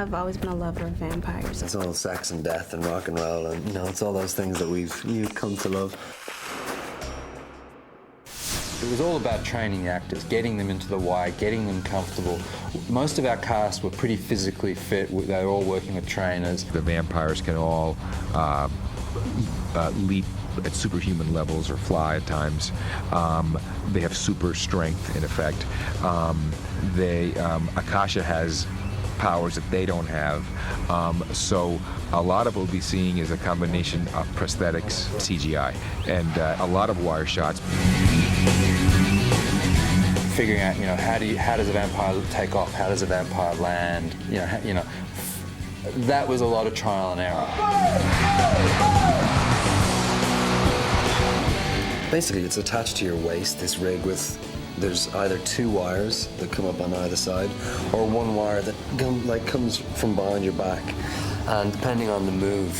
I've always been a lover of vampires. It's all sex and death and rock and roll, and you know, it's all those things that you've come to love. It was all about training the actors, getting them into the wire, getting them comfortable. Most of our cast were pretty physically fit. They were all working with trainers. The vampires can all leap at superhuman levels or fly at times. They have super strength, in effect. Akasha has powers that they don't have. So a lot of what we'll be seeing is a combination of prosthetics, CGI, and a lot of wire shots. Figuring out, how does a vampire take off? How does a vampire land? That was a lot of trial and error. Basically, it's attached to your waist, this rig there's either 2 wires that come up on either side, or 1 wire that comes from behind your back. And depending on the move,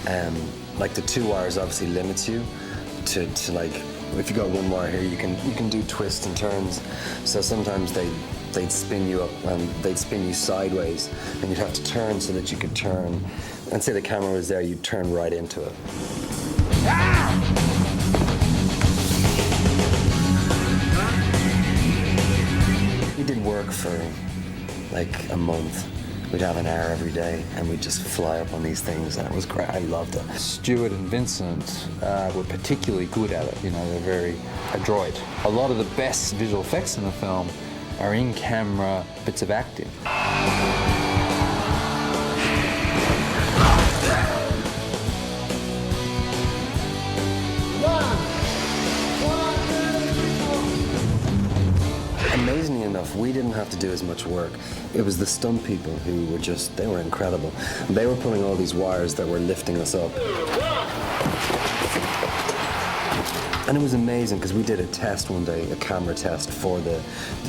the 2 wires obviously limits you to if you got 1 wire here, you can do twists and turns. So sometimes they'd spin you up and they'd spin you sideways, and you'd have to turn so that you could turn. And say the camera was there, you'd turn right into it. We did work for like a month. We'd have an hour every day, and we'd just fly up on these things, and it was great. I loved it. Stuart and Vincent were particularly good at it. They're very adroit. A lot of the best visual effects in the film are in-camera bits of acting. Amazingly enough, we didn't have to do as much work. It was the stunt people who they were incredible. They were pulling all these wires that were lifting us up. And it was amazing because we did a test one day, a camera test for the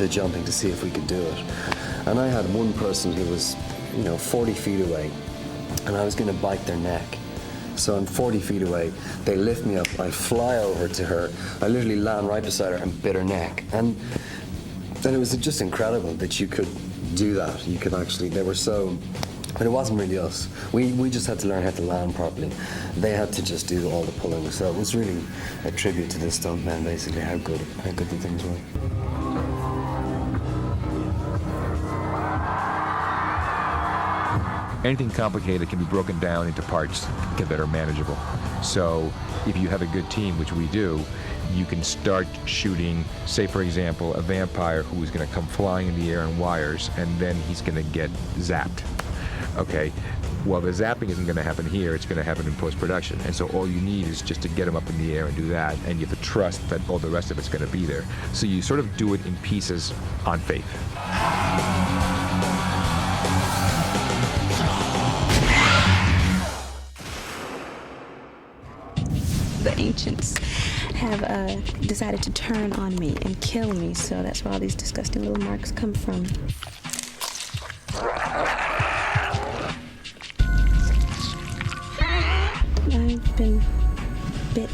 jumping to see if we could do it. And I had one person who was, 40 feet away, and I was going to bite their neck. So I'm 40 feet away, they lift me up, I fly over to her, I literally land right beside her and bit her neck. And then it was just incredible that you could do that. You could actually, but it wasn't really us. We just had to learn how to land properly. They had to just do all the pulling. So it was really a tribute to the stuntmen, basically, how good the things were. Anything complicated can be broken down into parts that are manageable. So if you have a good team, which we do, you can start shooting, say for example, a vampire who is going to come flying in the air on wires, and then he's going to get zapped. Okay, well the zapping isn't going to happen here, it's going to happen in post-production. And so all you need is just to get him up in the air and do that, and you have to trust that all the rest of it's going to be there. So you sort of do it in pieces on faith. The ancients have decided to turn on me and kill me, so that's where all these disgusting little marks come from. I've been bit.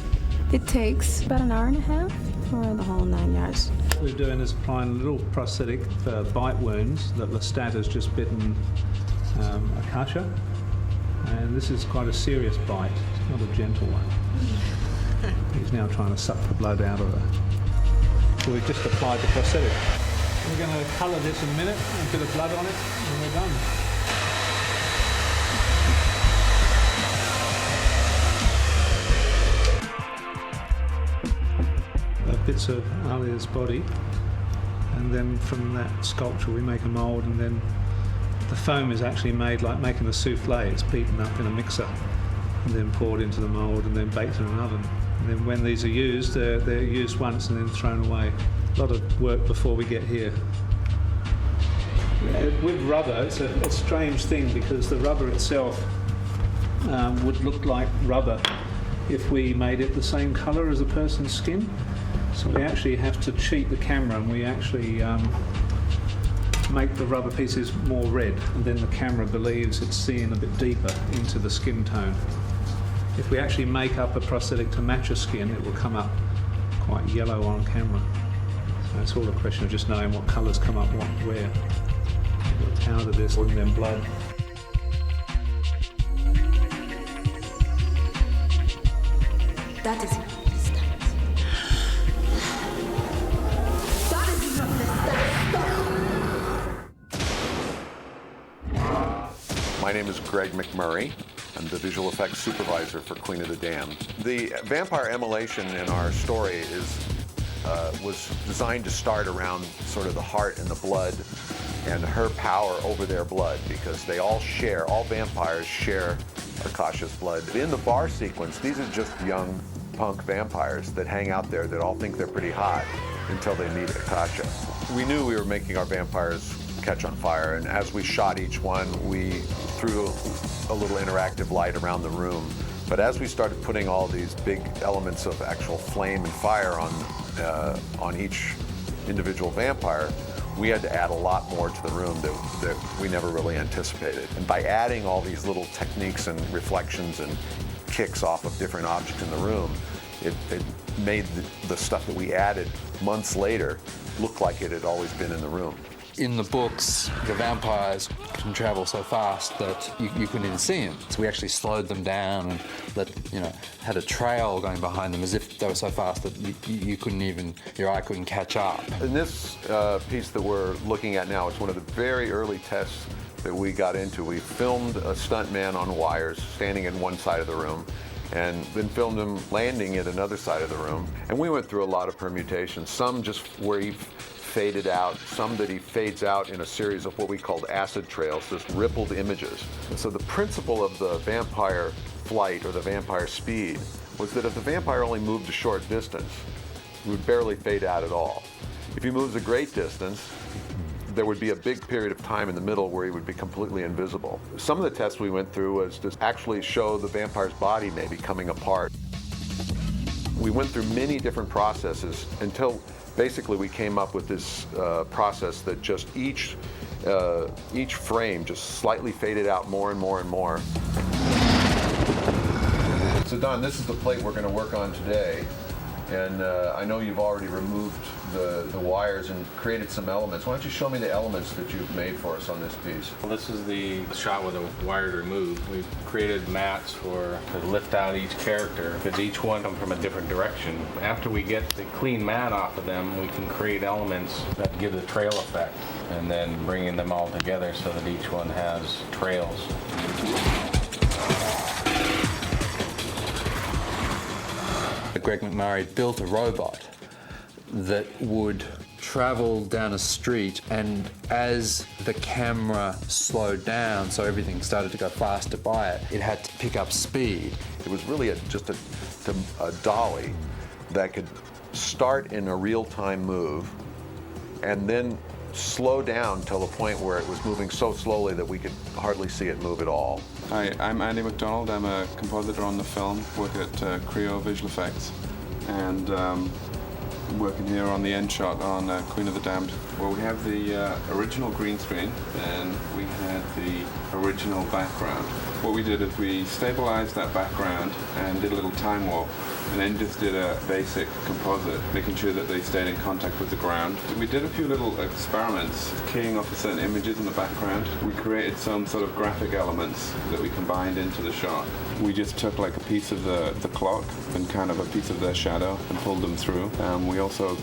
It takes about an hour and a half for the whole 9 yards. What we're doing is applying a little prosthetic for bite wounds that Lestat has just bitten Akasha. And this is quite a serious bite, it's not a gentle one. He's now trying to suck the blood out of her. So we've just applied the prosthetic. We're going to colour this in a minute, a bit of blood on it, and we're done. Bits of Aaliyah's body, and then from that sculpture we make a mould, and then the foam is actually made like making a souffle. It's beaten up in a mixer and then poured into the mould and then baked in an oven. And then when these are used, they're used once and then thrown away. A lot of work before we get here. With rubber, it's a strange thing because the rubber itself would look like rubber if we made it the same colour as a person's skin. So we actually have to cheat the camera, and we actually make the rubber pieces more red, and then the camera believes it's seeing a bit deeper into the skin tone. If we actually make up a prosthetic to match a skin, it will come up quite yellow on camera. So it's all a question of just knowing what colours come up where. We'll powder this and then blood. That is not Lestat. That is not Lestat. My name is Greg Mcmurray. I'm the visual effects supervisor for Queen of the Damned. The vampire immolation in our story was designed to start around sort of the heart and the blood and her power over their blood, because they all vampires share Akasha's blood. In the bar sequence, these are just young punk vampires that hang out there that all think they're pretty hot until they meet Akasha. We knew we were making our vampires catch on fire, and as we shot each one, we threw a little interactive light around the room. But as we started putting all these big elements of actual flame and fire on each individual vampire, we had to add a lot more to the room that we never really anticipated. And by adding all these little techniques and reflections and kicks off of different objects in the room, it made the stuff that we added months later look like it had always been in the room. In the books, the vampires can travel so fast that you couldn't even see them. So we actually slowed them down and had a trail going behind them as if they were so fast that you couldn't even, your eye couldn't catch up. In this piece that we're looking at now, it's one of the very early tests that we got into. We filmed a stuntman on wires standing in one side of the room, and then filmed him landing at another side of the room. And we went through a lot of permutations, some just where he faded out, some that he fades out in a series of what we called acid trails, just rippled images. And so the principle of the vampire flight or the vampire speed was that if the vampire only moved a short distance, he would barely fade out at all. If he moves a great distance, there would be a big period of time in the middle where he would be completely invisible. Some of the tests we went through was to actually show the vampire's body maybe coming apart. We went through many different processes until basically we came up with this process that just each frame just slightly faded out more and more and more. So Don, this is the plate we're going to work on today. And I know you've already removed the wires and created some elements. Why don't you show me the elements that you've made for us on this piece? Well, this is the shot with the wires removed. We've created mats to lift out each character, because each one comes from a different direction. After we get the clean mat off of them, we can create elements that give the trail effect, and then bringing them all together so that each one has trails. Greg Mcmurray built a robot that would travel down a street, and as the camera slowed down, so everything started to go faster by it, it had to pick up speed. It was really just a dolly that could start in a real-time move and then slow down till the point where it was moving so slowly that we could hardly see it move at all. Hi, I'm Andy Mcdonald. I'm a compositor on the film, work at Creo Visual Effects, and working here on the end shot on Queen of the Damned. Well, we have the original green screen, and we had the original background. What we did is we stabilized that background and did a little time warp, and then just did a basic composite, making sure that they stayed in contact with the ground. We did a few little experiments, keying off of certain images in the background. We created some sort of graphic elements that we combined into the shot. We just took like a piece of the clock and kind of a piece of their shadow and pulled them through. We also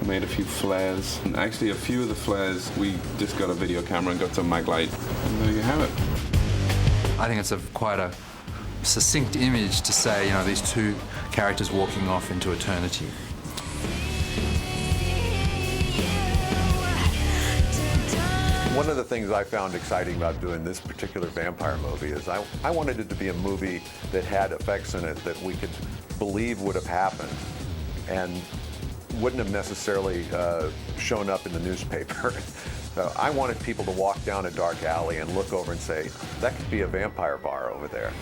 made a few flares, and actually a few of the flares we just got a video camera and got some mag light, and there you have it. I think it's quite a succinct image to say, these two characters walking off into eternity. One of the things I found exciting about doing this particular vampire movie is I wanted it to be a movie that had effects in it that we could believe would have happened and wouldn't have necessarily shown up in the newspaper. So I wanted people to walk down a dark alley and look over and say, that could be a vampire bar over there.